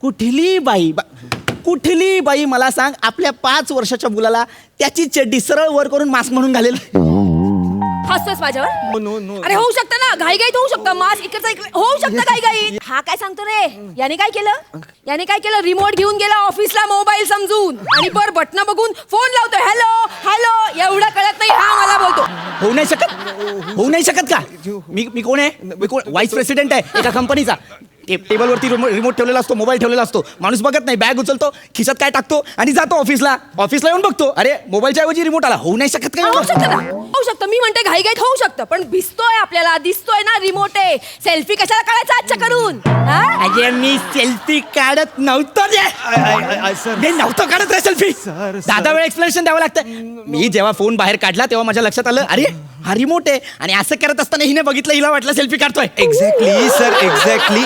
कुठली बाई मला सांग आपल्या 5 वर्षाच्या मुलाला त्याची चड्डी सरळ वर करून मास्क म्हणून घालेल? हसतोस माझ्यावर? नो नो अरे होऊ शकतं ना, घाईघाईत होऊ शकतं, मास्क इकडचा इकडे होऊ शकतं घाईघाईत. हा काय सांगतो रे, याने काय केलं रिमोट घेऊन गेला ऑफिसला मोबाईल समजून आणि बटन बघून फोन लावतो, हॅलो हॅलो, एवढं कळत नाही हा मला बोलतो. होऊ नाही शकत का? मी कोण आहे? व्हाईस प्रेसिडेंट आहे एका कंपनीचा. टेबलवरती रिमोट ठेवलेला असतो, मोबाईल ठेवलेला असतो, माणूस बघत नाही, बॅग उचलतो, खिशात काय टाकतो आणि जातो ऑफिसला येऊन बघतो, अरे मोबाईलच्या ऐवजी रिमोट आला. होऊ नाही शकत का? होऊ शकतं ना, होऊ शकतं. मी म्हणते घाईघाईत होऊ शकतं, पण दिसतोय आपल्याला, दिसतोय ना रिमोट आहे. सेल्फी कशाला काढायचा आजच्या करून? अरे मी सेल्फी काढत नव्हतो रे, नव्हतं काढत रे सेल्फी. दादा वेळ एक्सप्लेनेशन द्यावं लागतं. मी जेव्हा फोन बाहेर काढला तेव्हा माझ्या लक्षात आलं, अरे हा रिमोट आहे. आणि असं करत असताना हिने बघितलं, हिला वाटलं सेल्फी काढतोय. Exactly sir, exactly.